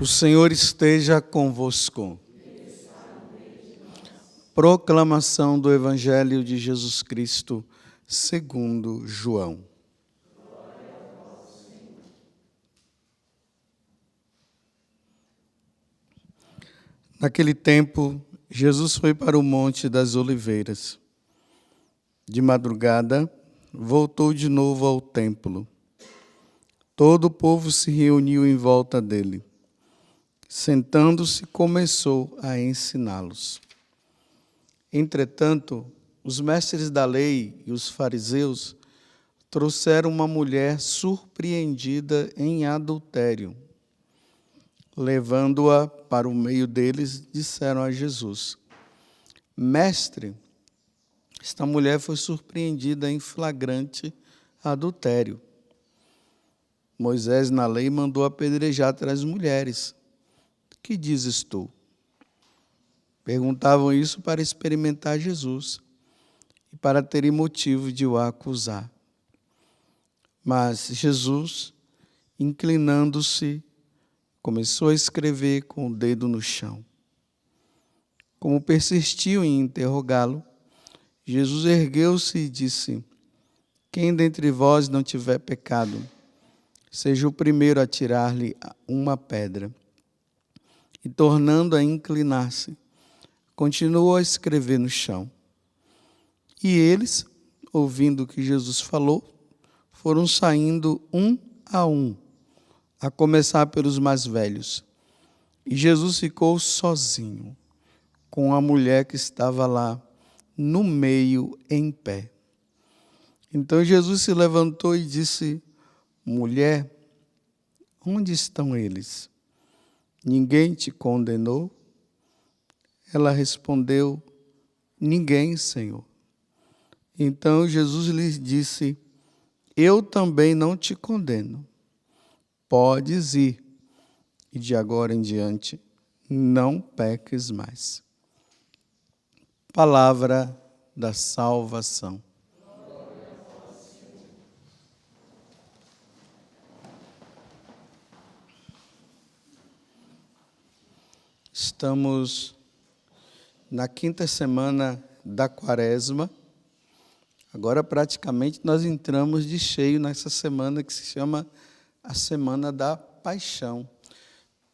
Senhor esteja convosco. Proclamação do Evangelho de Jesus Cristo, segundo João. Naquele tempo, Jesus foi para o Monte das Oliveiras. De madrugada, voltou de novo ao templo. Todo o povo se reuniu em volta dele. Sentando-se, começou a ensiná-los. Entretanto, os mestres da lei e os fariseus trouxeram uma mulher surpreendida em adultério. Levando-a para o meio deles, disseram a Jesus: Mestre, esta mulher foi surpreendida em flagrante adultério. Moisés, na lei, mandou apedrejar 3 mulheres. Que dizes tu? Perguntavam isso para experimentar Jesus e para terem motivo de o acusar. Mas Jesus, inclinando-se, começou a escrever com o dedo no chão. Como persistiu em interrogá-lo, Jesus ergueu-se e disse: Quem dentre vós não tiver pecado, seja o primeiro a tirar-lhe uma pedra. E tornando a inclinar-se, continuou a escrever no chão. E eles, ouvindo o que Jesus falou, foram saindo um, a começar pelos mais velhos. E Jesus ficou sozinho, com a mulher que estava lá, no meio, em pé. Então Jesus se levantou e disse: Mulher, onde estão eles? Ninguém te condenou? Ela respondeu: Ninguém, Senhor. Então Jesus lhes disse: Eu também não te condeno. Podes ir, e de agora em diante não peques mais. Palavra da salvação. Estamos na 5ª semana da Quaresma. Agora, praticamente, nós entramos de cheio nessa semana que se chama a Semana da Paixão.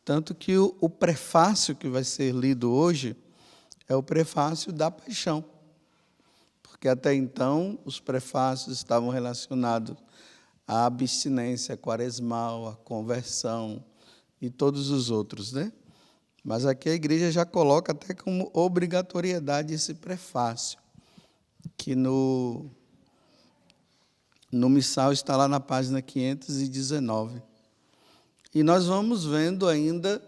Tanto que o prefácio que vai ser lido hoje é o prefácio da Paixão. Porque até então os prefácios estavam relacionados à abstinência quaresmal, à conversão e todos os outros, né? Mas aqui a igreja já coloca até como obrigatoriedade esse prefácio, que no missal está lá na página 519. E nós vamos vendo ainda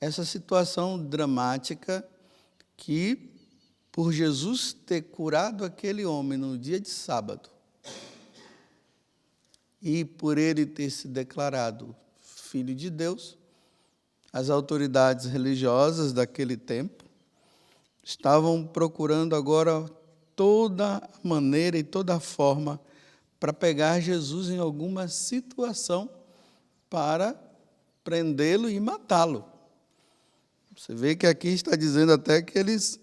essa situação dramática que, por Jesus ter curado aquele homem no dia de sábado, e por ele ter se declarado Filho de Deus, as autoridades religiosas daquele tempo estavam procurando agora toda a maneira e toda a forma para pegar Jesus em alguma situação para prendê-lo e matá-lo. Você vê que aqui está dizendo até que eles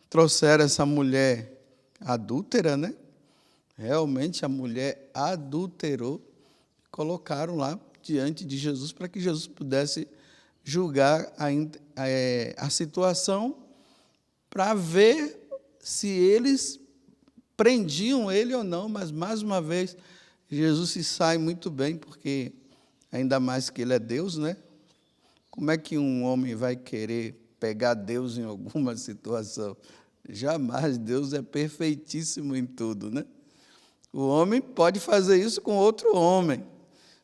trouxeram essa mulher adúltera, né? Realmente a mulher adulterou, colocaram lá diante de Jesus para que Jesus pudesse julgar a situação para ver se eles prendiam ele ou não. Mas, mais uma vez, Jesus se sai muito bem, porque, ainda mais que ele é Deus, né? Como é que um homem vai querer pegar Deus em alguma situação? Jamais. Deus é perfeitíssimo em tudo, né? O homem pode fazer isso com outro homem,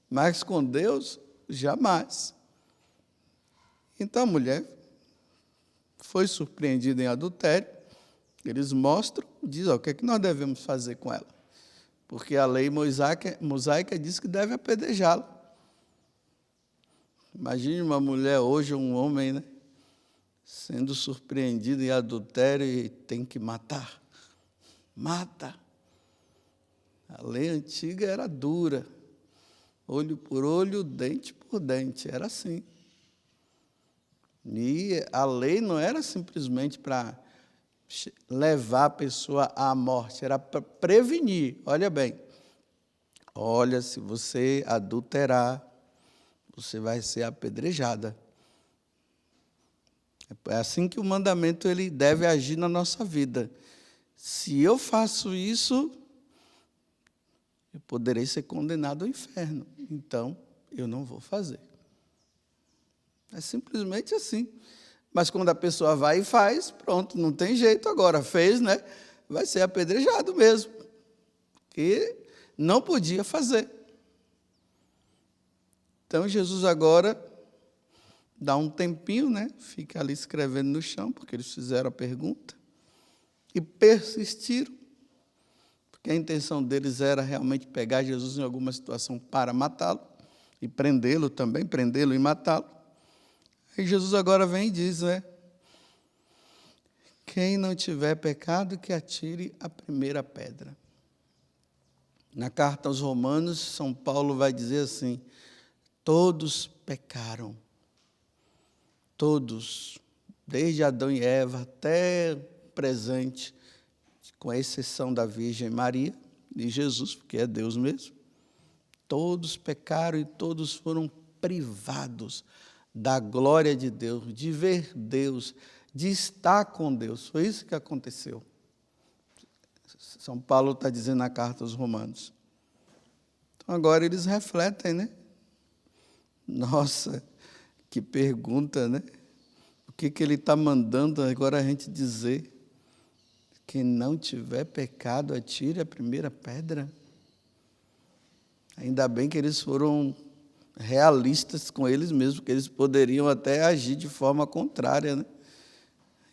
mas com Deus, jamais. Então a mulher foi surpreendida em adultério. Eles mostram, dizem: o que é que nós devemos fazer com ela? Porque a lei mosaica diz que deve apedrejá-la. Imagine uma mulher hoje, um homem, né, sendo surpreendido em adultério e tem que matar. Mata. A lei antiga era dura. Olho por olho, dente por dente. Era assim. E a lei não era simplesmente para levar a pessoa à morte, era para prevenir. Olha bem, olha, se você adulterar, você vai ser apedrejada. É assim que o mandamento ele deve agir na nossa vida. Se eu faço isso, eu poderei ser condenado ao inferno. Então, eu não vou fazer. É simplesmente assim. Mas quando a pessoa vai e faz, pronto, não tem jeito agora. Fez, né? Vai ser apedrejado mesmo. Porque não podia fazer. Então, Jesus agora dá um tempinho, né? Fica ali escrevendo no chão, porque eles fizeram a pergunta. E persistiram. Porque a intenção deles era realmente pegar Jesus em alguma situação para matá-lo. E prendê-lo também, prendê-lo e matá-lo. Aí Jesus agora vem e diz, né? Quem não tiver pecado, que atire a primeira pedra. Na carta aos Romanos, São Paulo vai dizer assim, todos pecaram. Todos, desde Adão e Eva até o presente, com a exceção da Virgem Maria e Jesus, porque é Deus mesmo, todos pecaram e todos foram privados da glória de Deus, de ver Deus, de estar com Deus. Foi isso que aconteceu. São Paulo está dizendo na carta aos Romanos. Então agora eles refletem, né? Nossa, que pergunta, né? O que ele está mandando agora a gente dizer? Quem não tiver pecado, atire a primeira pedra. Ainda bem que eles foram realistas com eles mesmos, porque eles poderiam até agir de forma contrária, né?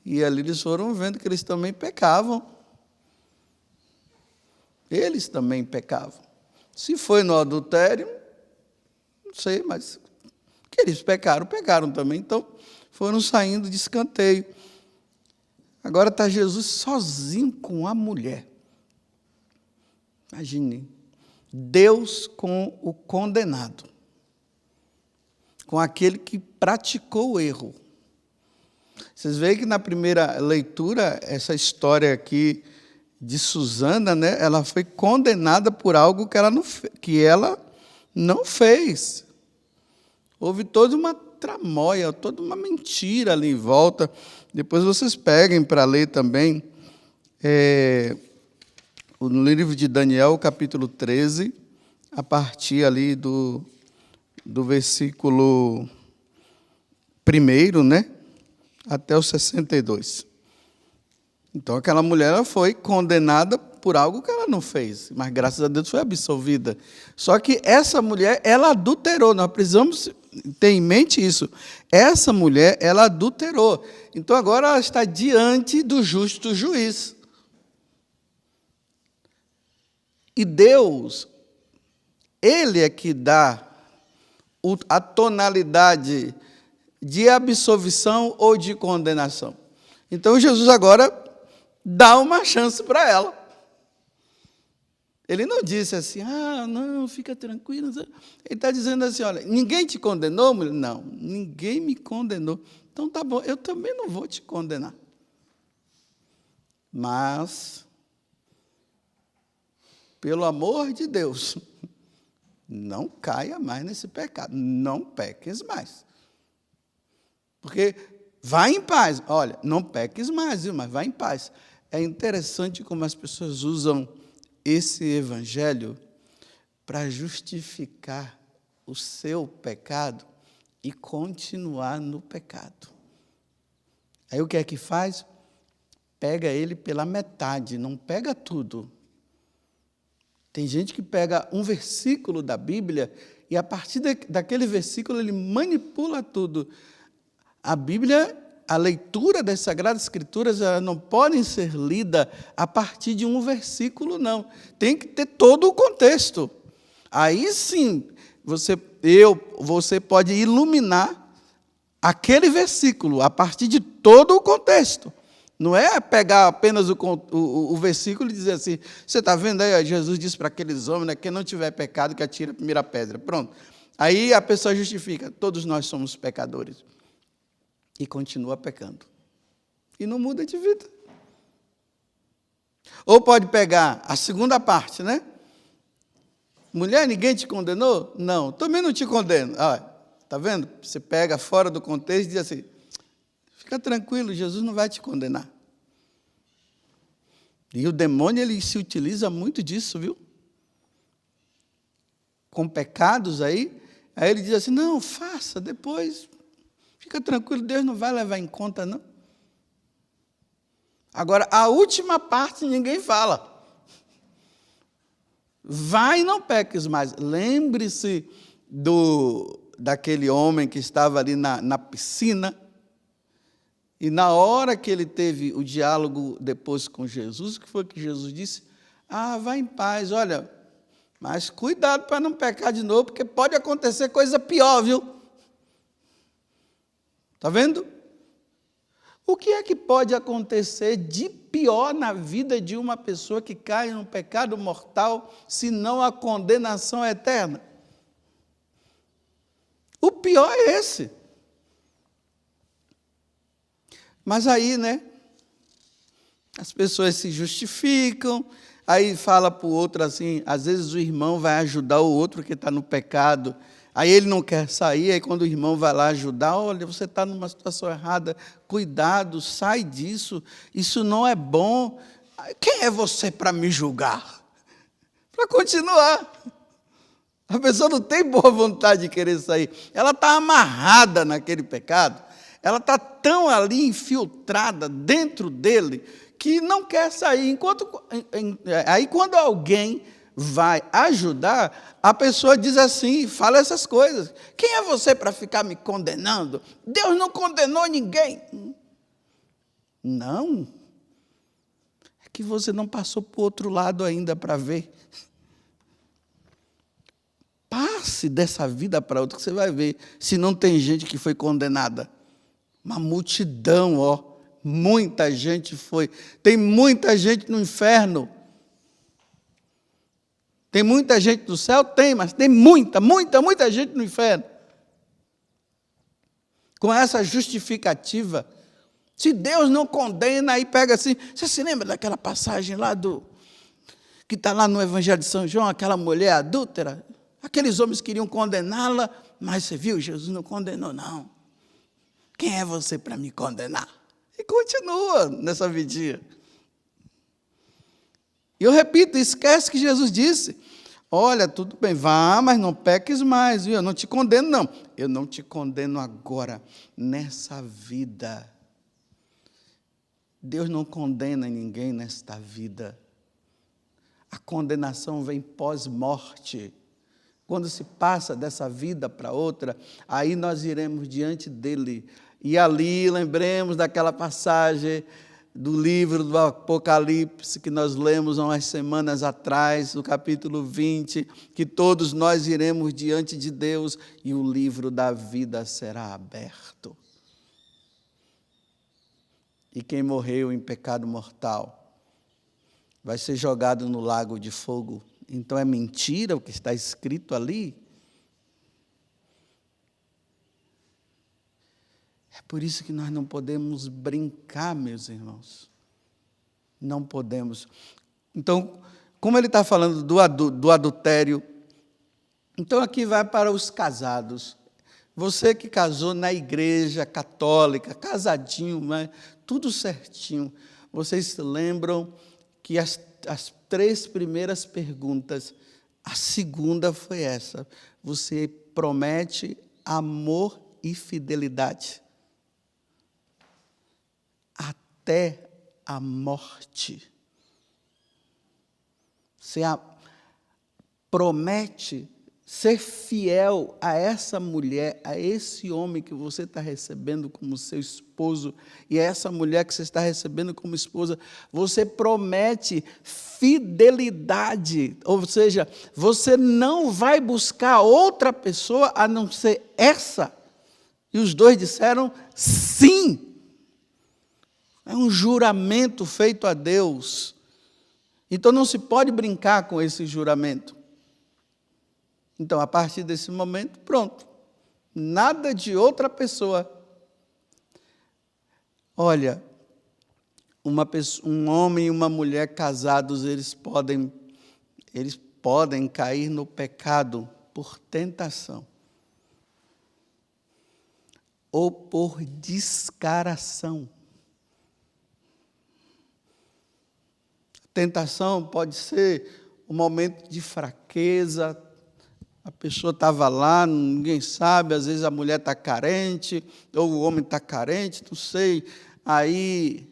E ali eles foram vendo que eles também pecavam. Eles também pecavam. Se foi no adultério, não sei, mas que eles pecaram também, então foram saindo de escanteio. Agora está Jesus sozinho com a mulher. Imagine, Deus com o condenado, com aquele que praticou o erro. Vocês veem que na primeira leitura, essa história aqui de Susana, né, ela foi condenada por algo que ela não fez. Houve toda uma tramóia, toda uma mentira ali em volta. Depois vocês peguem para ler também no livro de Daniel, capítulo 13, a partir ali do versículo 1, né, até o 62. Então, aquela mulher ela foi condenada por algo que ela não fez, mas graças a Deus foi absolvida. Só que essa mulher, ela adulterou, nós precisamos ter em mente isso. Essa mulher, ela adulterou. Então, agora ela está diante do justo juiz. E Deus, Ele é que dá a tonalidade de absolvição ou de condenação. Então, Jesus agora dá uma chance para ela. Ele não disse assim, não, fica tranquilo. Ele está dizendo assim, olha, ninguém te condenou, mulher? Não, ninguém me condenou. Então, tá bom, eu também não vou te condenar. Mas, pelo amor de Deus, não caia mais nesse pecado. Não peques mais. Porque vai em paz. Olha, não peques mais, viu? Mas vai em paz. É interessante como as pessoas usam esse evangelho para justificar o seu pecado e continuar no pecado. Aí o que é que faz? Pega ele pela metade, não pega tudo. Tem gente que pega um versículo da Bíblia e a partir daquele versículo ele manipula tudo. A Bíblia, a leitura das Sagradas Escrituras, elas não podem ser lida a partir de um versículo, não. Tem que ter todo o contexto. Aí sim, você pode iluminar aquele versículo a partir de todo o contexto. Não é pegar apenas o versículo e dizer assim, você está vendo aí, Jesus disse para aqueles homens, né, quem não tiver pecado, que atire a primeira pedra. Pronto. Aí a pessoa justifica, todos nós somos pecadores. e continua pecando. E não muda de vida. Ou pode pegar a segunda parte, né? Mulher, ninguém te condenou? Não, também não te condeno. Tá vendo? Você pega fora do contexto e diz assim, fica tranquilo, Jesus não vai te condenar. E o demônio, ele se utiliza muito disso, viu? Com pecados aí ele diz assim, não, faça, depois, fica tranquilo, Deus não vai levar em conta, não. Agora, a última parte ninguém fala. Vai e não peques mais. Lembre-se daquele homem que estava ali na piscina, e na hora que ele teve o diálogo depois com Jesus, o que foi que Jesus disse? Vai em paz, olha, mas cuidado para não pecar de novo, porque pode acontecer coisa pior, viu? Está vendo? O que é que pode acontecer de pior na vida de uma pessoa que cai num pecado mortal, se não a condenação eterna? O pior é esse. Mas aí, né? As pessoas se justificam, aí fala para o outro assim, às vezes o irmão vai ajudar o outro que está no pecado, aí ele não quer sair, aí quando o irmão vai lá ajudar, olha, você está numa situação errada, cuidado, sai disso, isso não é bom. Quem é você para me julgar? Para continuar. A pessoa não tem boa vontade de querer sair, ela está amarrada naquele pecado, ela está tão ali infiltrada dentro dele, que não quer sair. Aí quando alguém vai ajudar, a pessoa diz assim, fala essas coisas. Quem é você para ficar me condenando? Deus não condenou ninguém. Não. É que você não passou para o outro lado ainda para ver. Passe dessa vida para outra que você vai ver se não tem gente que foi condenada. Uma multidão, muita gente foi. Tem muita gente no inferno. Tem muita gente no céu? Tem, mas tem muita gente no inferno. Com essa justificativa. Se Deus não condena, aí pega assim. Você se lembra daquela passagem lá que está lá no Evangelho de São João, aquela mulher adúltera? Aqueles homens queriam condená-la, mas você viu, Jesus não condenou, não. Quem é você para me condenar? E continua nessa vidinha. E eu repito, esquece que Jesus disse, olha, tudo bem, vá, mas não peques mais, viu? Eu não te condeno, não. Eu não te condeno agora, nessa vida. Deus não condena ninguém nesta vida. A condenação vem pós-morte. Quando se passa dessa vida para outra, aí nós iremos diante dele. E ali lembremos daquela passagem do livro do Apocalipse que nós lemos há umas semanas atrás, no capítulo 20, que todos nós iremos diante de Deus e o livro da vida será aberto. E quem morreu em pecado mortal vai ser jogado no lago de fogo. Então é mentira o que está escrito ali? É por isso que nós não podemos brincar, meus irmãos. Não podemos. Então, como ele está falando do adultério, então aqui vai para os casados. Você que casou na igreja católica, casadinho, mas tudo certinho. Vocês se lembram que as 3 primeiras perguntas, a segunda foi essa. Você promete amor e fidelidade até a morte. Você promete ser fiel a essa mulher, a esse homem que você está recebendo como seu esposo, e a essa mulher que você está recebendo como esposa, você promete fidelidade, ou seja, você não vai buscar outra pessoa a não ser essa. E os dois disseram sim. É um juramento feito a Deus. Então não se pode brincar com esse juramento. Então, a partir desse momento, pronto. Nada de outra pessoa. Olha, um homem e uma mulher casados, eles podem cair no pecado por tentação ou por descaração. Tentação pode ser um momento de fraqueza, a pessoa estava lá, ninguém sabe, às vezes a mulher está carente, ou o homem está carente, não sei, aí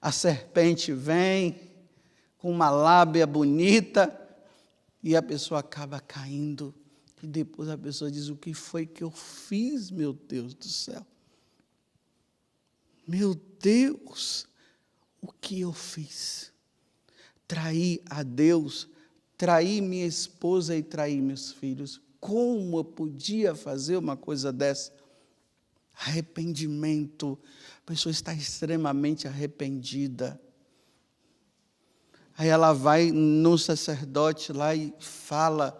a serpente vem com uma lábia bonita e a pessoa acaba caindo. E depois a pessoa diz: o que foi que eu fiz, meu Deus do céu? Meu Deus, o que eu fiz? Traí a Deus, traí minha esposa e traí meus filhos. Como eu podia fazer uma coisa dessa? Arrependimento. A pessoa está extremamente arrependida. Aí ela vai no sacerdote lá e fala,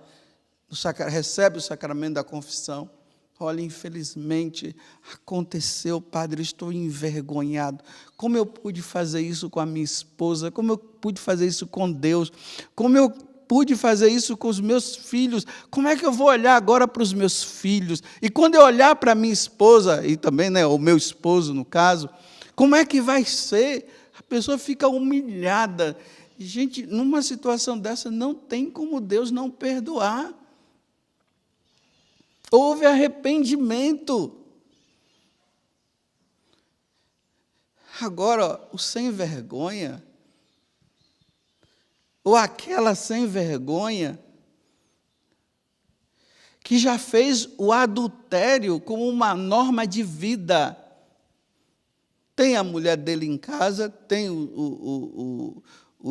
recebe o sacramento da confissão. Olha, infelizmente, aconteceu, padre, estou envergonhado. Como eu pude fazer isso com a minha esposa? Como eu pude fazer isso com Deus? Como eu pude fazer isso com os meus filhos? Como é que eu vou olhar agora para os meus filhos? E quando eu olhar para a minha esposa, e também, né, o meu esposo, no caso, como é que vai ser? A pessoa fica humilhada. Gente, numa situação dessa, não tem como Deus não perdoar. Houve arrependimento. Agora, o sem vergonha, ou aquela sem vergonha, que já fez o adultério como uma norma de vida. Tem a mulher dele em casa, tem o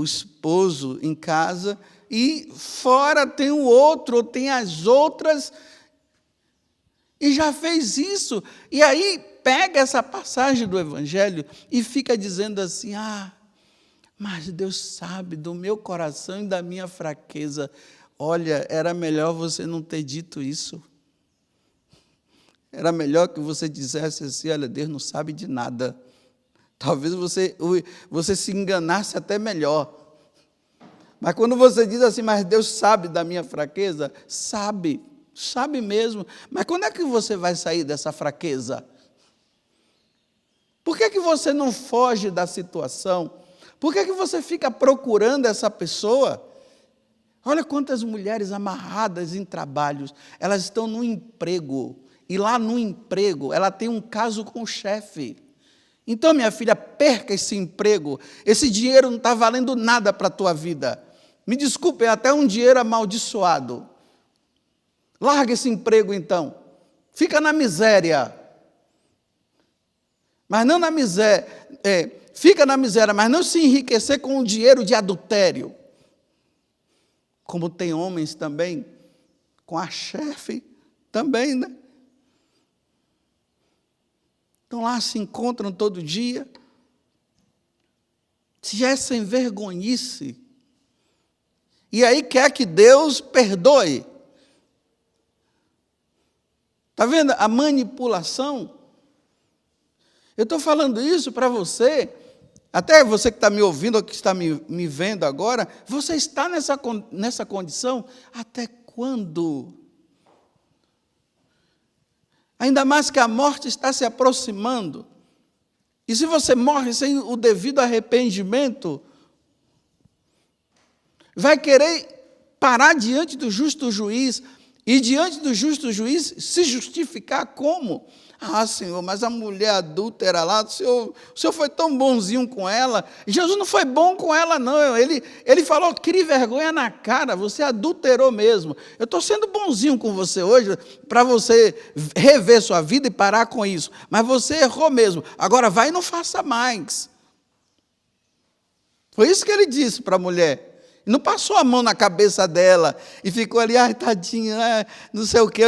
esposo em casa, e fora tem o outro, ou tem as outras. E já fez isso. E aí pega essa passagem do Evangelho e fica dizendo assim: mas Deus sabe do meu coração e da minha fraqueza. Olha, era melhor você não ter dito isso. Era melhor que você dissesse assim: olha, Deus não sabe de nada. Talvez você se enganasse até melhor. Mas quando você diz assim: mas Deus sabe da minha fraqueza, sabe mesmo. Mas quando é que você vai sair dessa fraqueza? Por que você não foge da situação? Por que você fica procurando essa pessoa? Olha quantas mulheres amarradas em trabalhos, elas estão no emprego, e lá no emprego ela tem um caso com o chefe. Então, minha filha, perca esse emprego, esse dinheiro não está valendo nada para a tua vida. Me desculpe, é até um dinheiro amaldiçoado. Larga esse emprego, então. Fica na miséria. Mas não na miséria. Fica na miséria, mas não se enriquecer com o dinheiro de adultério. Como tem homens também, com a chefe também, né? Então lá se encontram todo dia. Se já é sem vergonhice. E aí quer que Deus perdoe. Está vendo a manipulação? Eu estou falando isso para você, até você que está me ouvindo ou que está me vendo agora, você está nessa condição até quando? Ainda mais que a morte está se aproximando. E se você morre sem o devido arrependimento, vai querer parar diante do justo juiz, e diante do justo juiz se justificar como? Senhor, mas a mulher adúltera lá, o senhor foi tão bonzinho com ela. Jesus não foi bom com ela, não. Ele falou: crie vergonha na cara, você adulterou mesmo. Eu estou sendo bonzinho com você hoje, para você rever sua vida e parar com isso. Mas você errou mesmo. Agora vai e não faça mais. Foi isso que ele disse para a mulher. Não passou a mão na cabeça dela e ficou ali: tadinha, não sei o quê.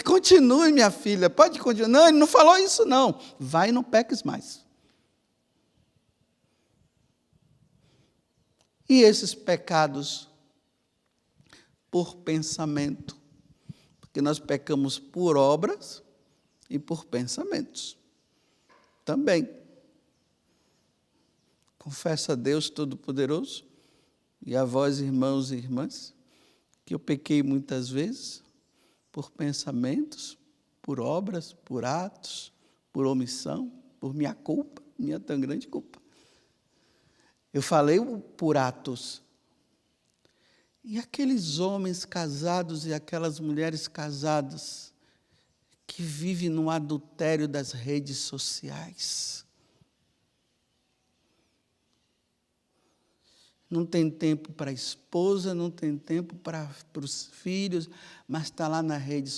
Continue, minha filha, pode continuar. Não, ele não falou isso, não. Vai e não peques mais. E esses pecados por pensamento? Porque nós pecamos por obras e por pensamentos também. Confesso a Deus Todo-Poderoso e a vós, irmãos e irmãs, que eu pequei muitas vezes por pensamentos, por obras, por atos, por omissão, por minha culpa, minha tão grande culpa. Eu falei por atos. E aqueles homens casados e aquelas mulheres casadas que vivem no adultério das redes sociais. Não tem tempo para a esposa, não tem tempo para os filhos, mas está lá nas redes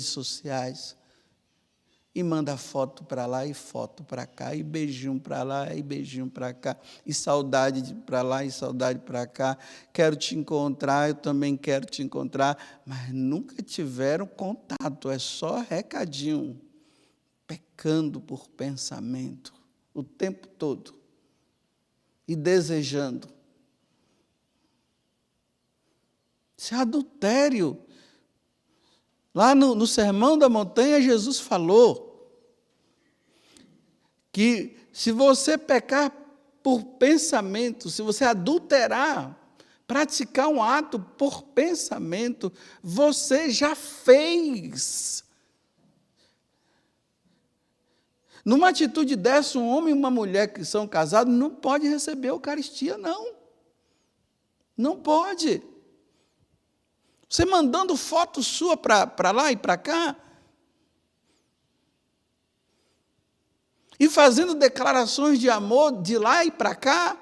sociais e manda foto para lá e foto para cá, e beijinho para lá e beijinho para cá, e saudade para lá e saudade para cá. Quero te encontrar, eu também quero te encontrar, mas nunca tiveram contato, é só recadinho, pecando por pensamento o tempo todo. E desejando. Isso é adultério. Lá no Sermão da Montanha, Jesus falou que se você pecar por pensamento, se você adulterar, praticar um ato por pensamento, você já fez. Numa atitude dessa, um homem e uma mulher que são casados não pode receber a Eucaristia, não. Não pode. Você mandando foto sua para lá e para cá, e fazendo declarações de amor de lá e para cá.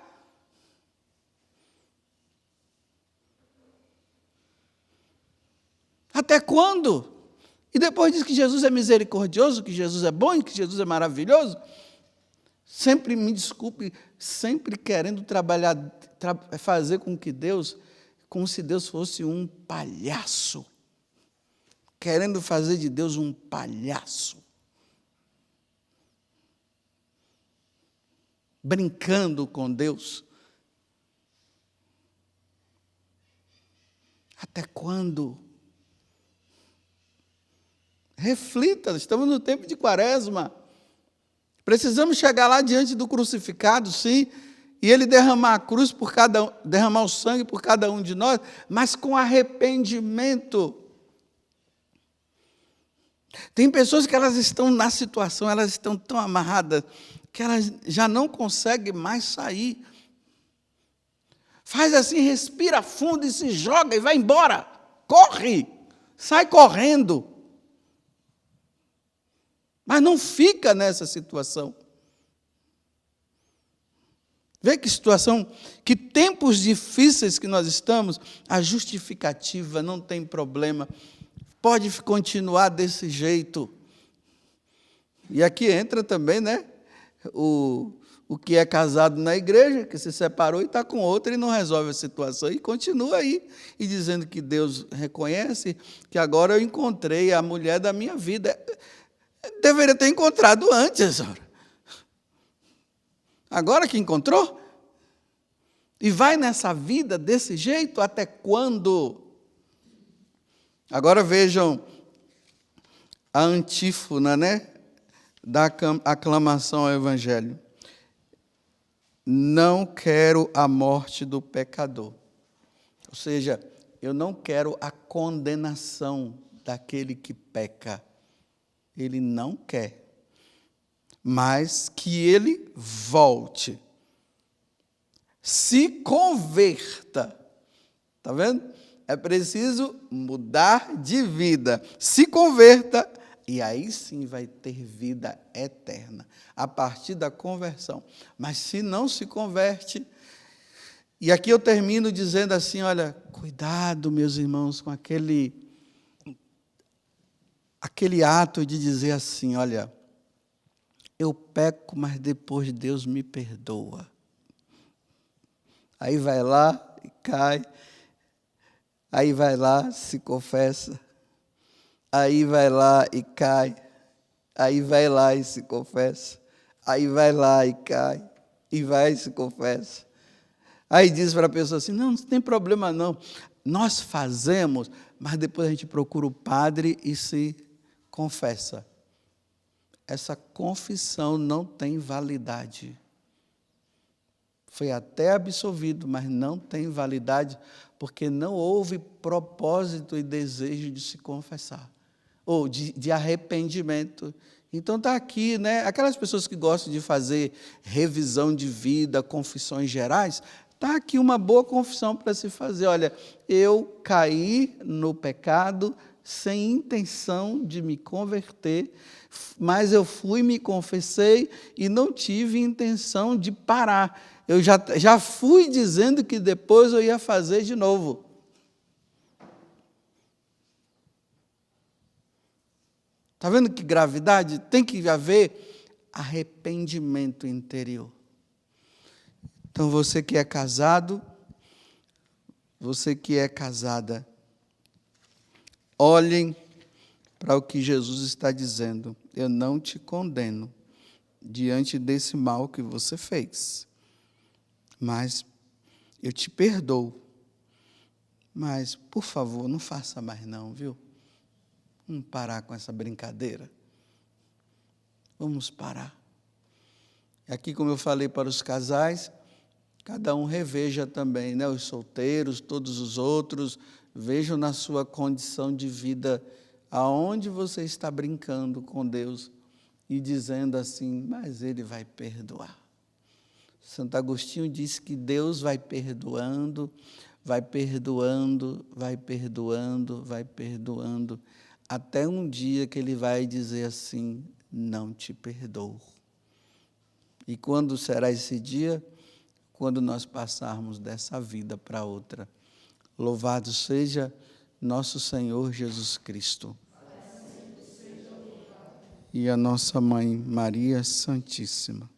Até quando? E depois diz que Jesus é misericordioso, que Jesus é bom, que Jesus é maravilhoso. Sempre, me desculpe, sempre querendo fazer com que Deus, como se Deus fosse um palhaço. Querendo fazer de Deus um palhaço. Brincando com Deus. Até quando? Reflita, estamos no tempo de Quaresma. Precisamos chegar lá diante do crucificado, sim, e ele derramar a cruz por derramar o sangue por cada um de nós, mas com arrependimento. Tem pessoas que elas estão na situação, elas estão tão amarradas que elas já não conseguem mais sair. Faz assim, respira fundo e se joga e vai embora. Corre, sai correndo. Mas não fica nessa situação. Vê que situação, que tempos difíceis que nós estamos, a justificativa não tem problema. Pode continuar desse jeito. E aqui entra também, né, o que é casado na igreja, que se separou e está com outra e não resolve a situação. E continua aí, e dizendo que Deus reconhece que agora eu encontrei a mulher da minha vida. Deveria ter encontrado antes. Agora que encontrou? E vai nessa vida desse jeito até quando? Agora vejam a antífona, né, da aclamação ao Evangelho. Não quero a morte do pecador. Ou seja, eu não quero a condenação daquele que peca. Ele não quer, mas que ele volte, se converta. Está vendo? É preciso mudar de vida, se converta, e aí sim vai ter vida eterna, a partir da conversão. Mas se não se converte, e aqui eu termino dizendo assim, olha, cuidado, meus irmãos, com aquele ato de dizer assim, olha, eu peco, mas depois Deus me perdoa. Aí vai lá e cai, aí vai lá, se confessa, aí vai lá e cai, aí vai lá e se confessa, aí vai lá e cai, e vai e se confessa. Aí diz para a pessoa assim, não tem problema não, nós fazemos, mas depois a gente procura o padre e se confessa. Essa confissão não tem validade. foi até absolvido, mas não tem validade, porque não houve propósito e desejo de se confessar, ou de arrependimento. Então está aqui, né? Aquelas pessoas que gostam de fazer revisão de vida, confissões gerais, está aqui uma boa confissão para se fazer. Olha, eu caí no pecado sem intenção de me converter, mas eu fui, me confessei e não tive intenção de parar. Eu já fui dizendo que depois eu ia fazer de novo. Está vendo que gravidade? Tem que haver arrependimento interior. Então, você que é casado, você que é casada, olhem para o que Jesus está dizendo. Eu não te condeno diante desse mal que você fez, mas eu te perdoo. Mas, por favor, não faça mais não, viu? Vamos parar com essa brincadeira. Vamos parar. Aqui, como eu falei para os casais, cada um reveja também, né? Os solteiros, todos os outros, vejam na sua condição de vida aonde você está brincando com Deus e dizendo assim, mas Ele vai perdoar. Santo Agostinho disse que Deus vai perdoando, vai perdoando, vai perdoando, vai perdoando, até um dia que Ele vai dizer assim, não te perdoo. E quando será esse dia? Quando nós passarmos dessa vida para outra. Louvado seja nosso Senhor Jesus Cristo. E a nossa Mãe Maria Santíssima.